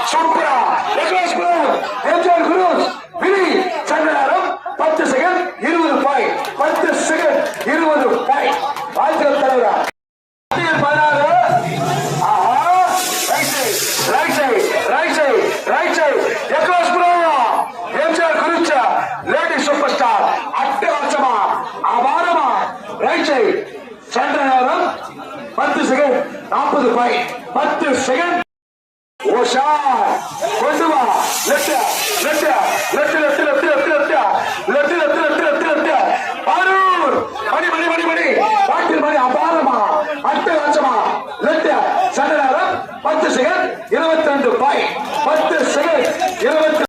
சூப்பரா எம்ஜிஆர் குரூஸ் விழி சென்ற நேரம் 10 செகண்ட் 20 பாயிண்ட் 10 செகண்ட் 20 பாயிண்ட் வாழ்த்துக்கள் தலைவரா 16 right side across bro MGR குரூஸ் லேடி சூப்பர் ஸ்டார் அட்டகாசமா அபாரமா ரைட் சைடு சென்ற நேரம் 10 செகண்ட் 40 பாயிண்ட் 10 செகண்ட் ஓஷா கொண்டு வா லெஃப்ட் பாரூர் மணி பாட்டில் மணி அபாரமா அட்டகாசமா லெஃப்ட் சென்ற நேரம் 10 செகண்ட் 22 பாயிண்ட் 10 செகண்ட் 20